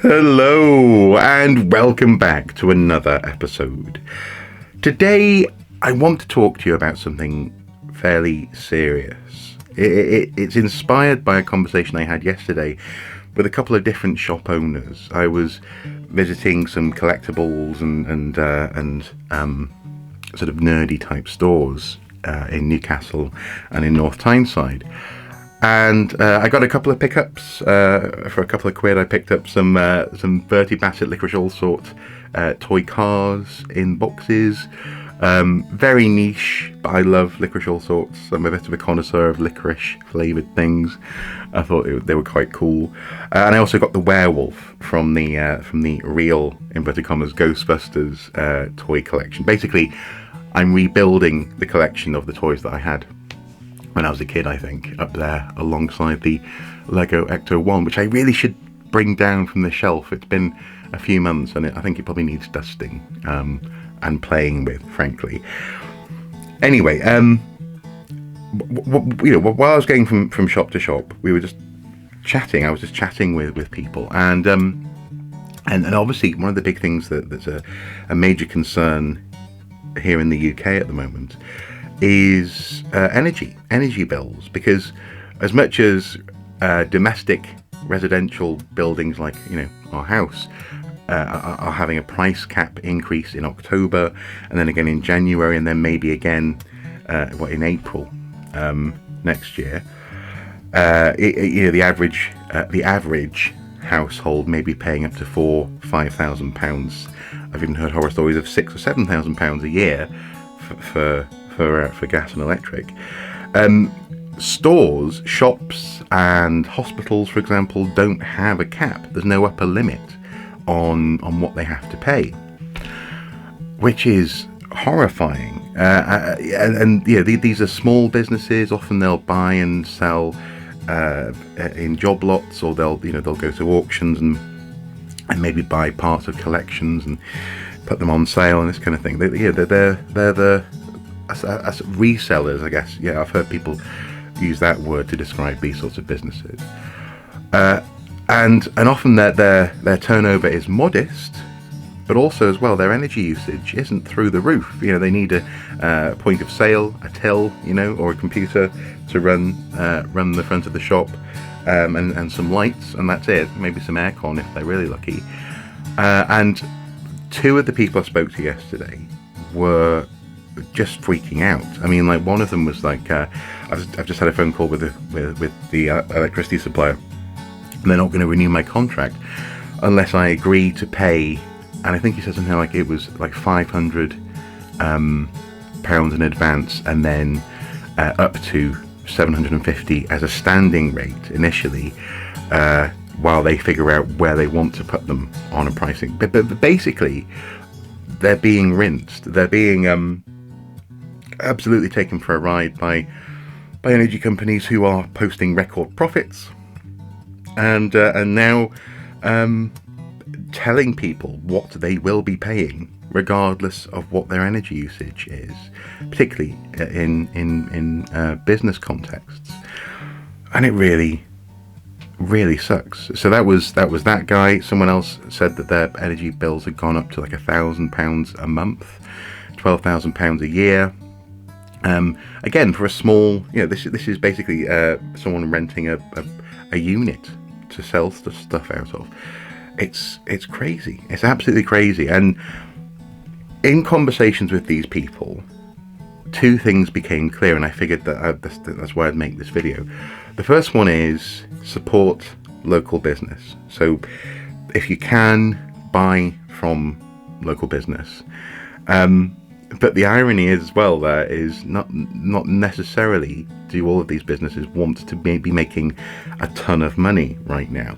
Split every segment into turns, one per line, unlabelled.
Hello and welcome back to another episode. Today I want to talk to you about something fairly serious. It's inspired by a conversation I had yesterday with a couple of different shop owners. I was visiting some collectibles and sort of nerdy type stores in Newcastle and in North Tyneside. And I got a couple of pickups for a couple of quid. I picked up some Bertie Bassett Licorice All Sorts toy cars in boxes. Very niche, but I love Licorice All Sorts. I'm a bit of a connoisseur of licorice flavoured things. I thought they were quite cool. And I also got the werewolf from the real, inverted commas, Ghostbusters toy collection. Basically, I'm rebuilding the collection of the toys that I had when I was a kid, I think, up there alongside the Lego Ecto 1, which I really should bring down from the shelf. It's been a few months and I think it probably needs dusting and playing with, frankly. Anyway, while I was going from shop to shop, we were just chatting. I was just chatting with people, and obviously one of the big things that's a major concern here in the UK at the moment is energy bills, because as much as domestic residential buildings like our house are having a price cap increase in October, and then again in January, and then maybe again in April next year, the average household may be paying up to £4,000-5,000. I've even heard horror stories of £6,000 or £7,000 a year for gas and electric. Stores, shops and hospitals, for example, don't have a cap. There's no upper limit on what they have to pay, which is horrifying. These are small businesses. Often they'll buy and sell in job lots, or they'll go to auctions and maybe buy parts of collections and put them on sale and this kind of thing. They're the as resellers, I guess. Yeah, I've heard people use that word to describe these sorts of businesses. And often their turnover is modest, but also as well their energy usage isn't through the roof. They need a point of sale, a till, or a computer to run the front of the shop, and some lights, and that's it. Maybe some aircon if they're really lucky. And two of the people I spoke to yesterday were just freaking out. I mean, like, one of them was like, I've just had a phone call with the electricity supplier, and they're not going to renew my contract unless I agree to pay. And I think he said something like it was like £500 in advance, and then up to £750 as a standing rate initially, while they figure out where they want to put them on a pricing. But basically, they're being rinsed. They're being absolutely taken for a ride by energy companies who are posting record profits, and now telling people what they will be paying regardless of what their energy usage is, particularly in business contexts. And it really sucks. So that was that guy. Someone else said that their energy bills had gone up to like £1,000 a month, £12,000 a year. Again, for a small, this is basically someone renting a unit to sell stuff out of. It's crazy. It's absolutely crazy. And in conversations with these people, two things became clear, and I figured that that's why I'd make this video. The first one is support local business. So if you can, buy from local business. But the irony is, as well, there is not necessarily do all of these businesses want to be making a ton of money right now.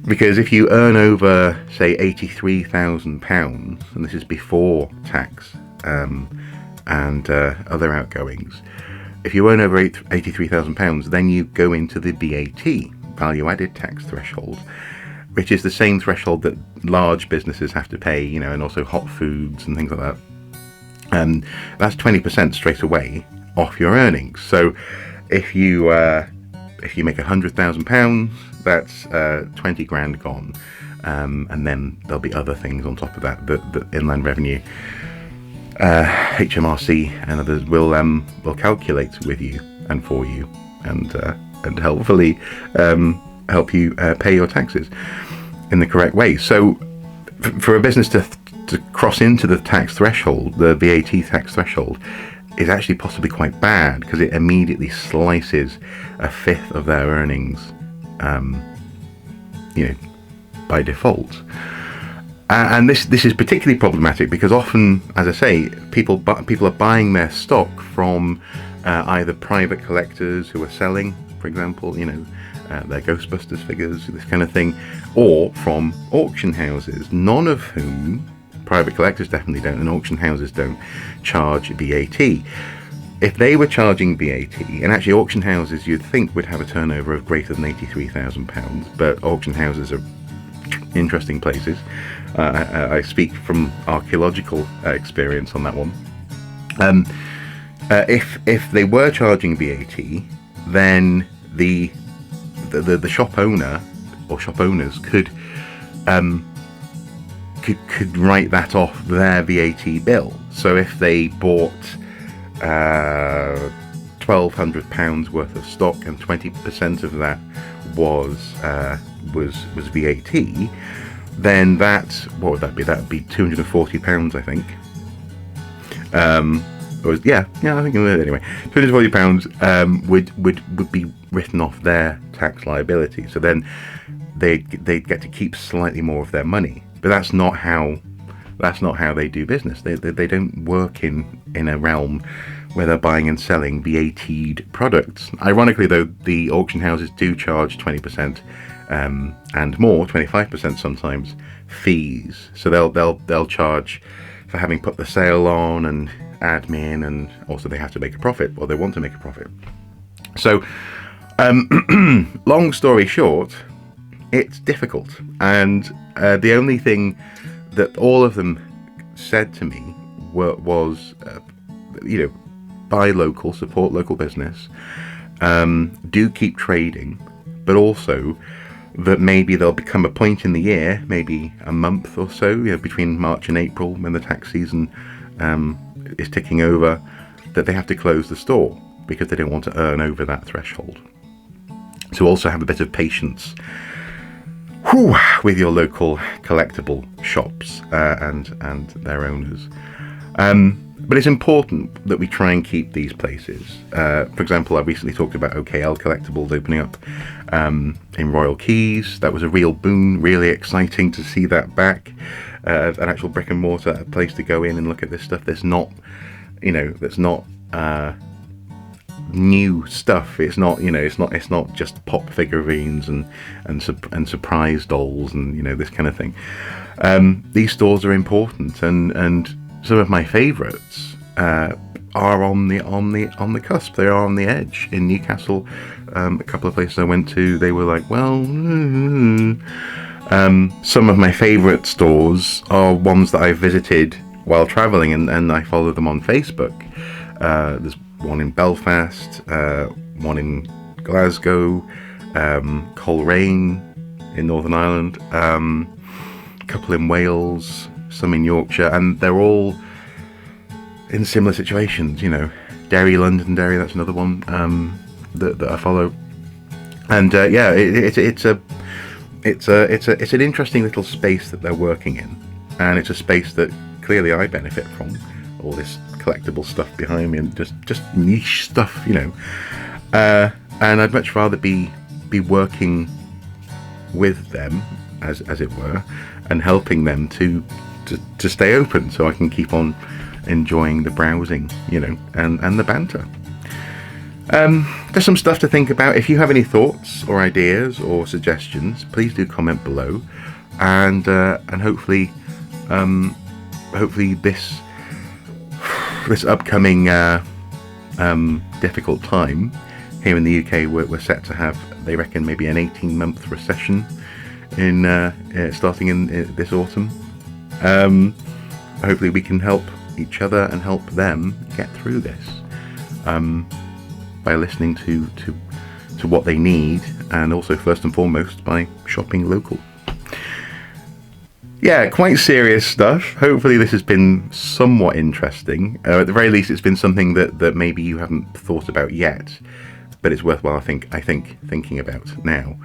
Because if you earn over, say, £83,000, and this is before tax and other outgoings, if you earn over £83,000, then you go into the VAT, value-added tax threshold, which is the same threshold that large businesses have to pay, and also hot foods and things like that. That's 20% straight away off your earnings. So if you make £100,000, that's 20 grand gone. and then there'll be other things on top of that. The Inland Revenue, HMRC, and others will calculate with you and for you, and helpfully help you pay your taxes in the correct way. So, for a business to cross into the tax threshold, the VAT tax threshold, is actually possibly quite bad, because it immediately slices a fifth of their earnings, by default. And this is particularly problematic because often, as I say, people are buying their stock from either private collectors who are selling, for example, their Ghostbusters figures, this kind of thing, or from auction houses, none of whom, private collectors definitely don't, and auction houses don't charge VAT. If they were charging VAT, and actually auction houses you'd think would have a turnover of greater than £83,000, but auction houses are interesting places. I speak from archaeological experience on that one. If they were charging VAT, then the shop owner or shop owners could write that off their VAT bill. So if they bought £1,200 worth of stock and 20% of that was VAT, then what would that be? That would be £240, I think. I think anyway, £240 would be written off their tax liability. So then they'd get to keep slightly more of their money. But that's not how they do business. They don't work in a realm where they're buying and selling VAT'd products. Ironically, though, the auction houses do charge 20% and more, 25% sometimes, fees. So they'll charge for having put the sale on and admin, and also they have to make a profit, or they want to make a profit. So, long story short, it's difficult, and the only thing that all of them said to me was, buy local, support local business, do keep trading, but also that maybe there'll become a point in the year, maybe a month or so, between March and April, when the tax season is ticking over, that they have to close the store because they don't want to earn over that threshold. So also have a bit of patience with your local collectible shops and their owners. But it's important that we try and keep these places. For example, I recently talked about OKL Collectibles opening up in Royal Keys. That was a real boon, really exciting to see that back. An actual brick and mortar place to go in and look at this stuff. There's not, that's not new stuff. It's not, it's not just pop figurines and surprise dolls and this kind of thing. These stores are important, and some of my favourites are on the cusp. They are on the edge. In Newcastle, a couple of places I went to, they were like, some of my favourite stores are ones that I visited while travelling, and I follow them on Facebook. There's one in Belfast, one in Glasgow, Coleraine in Northern Ireland, a couple in Wales, some in Yorkshire, and they're all in similar situations. Derry, Londonderry, that's another one that I follow, and it's an interesting little space that they're working in, and it's a space that clearly I benefit from. All this collectible stuff behind me, and just niche stuff, and I'd much rather be working with them, as it were, and helping them to stay open, so I can keep on enjoying the browsing, and the banter. There's some stuff to think about. If you have any thoughts or ideas or suggestions, please do comment below, and hopefully this upcoming difficult time here in the UK, we're set to have, they reckon, maybe an 18-month recession starting in this autumn. Hopefully we can help each other and help them get through this by listening to what they need, and also first and foremost by shopping local. yeah, quite serious stuff. Hopefully this has been somewhat interesting. At the very least, it's been something that maybe you haven't thought about yet, but it's worthwhile, I think thinking about now.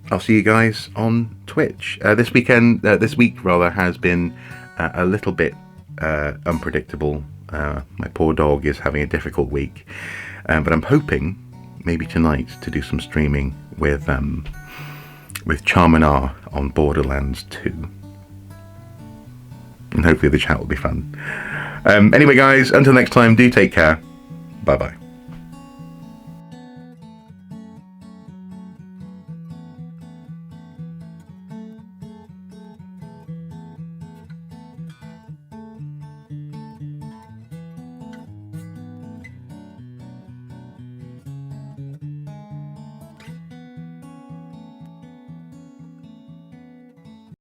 I'll see you guys on Twitch. This week has been a little bit unpredictable. My poor dog is having a difficult week, but I'm hoping maybe tonight to do some streaming with Charmanar on Borderlands 2. And hopefully the chat will be fun. Anyway guys, until next time, do take care. Bye bye.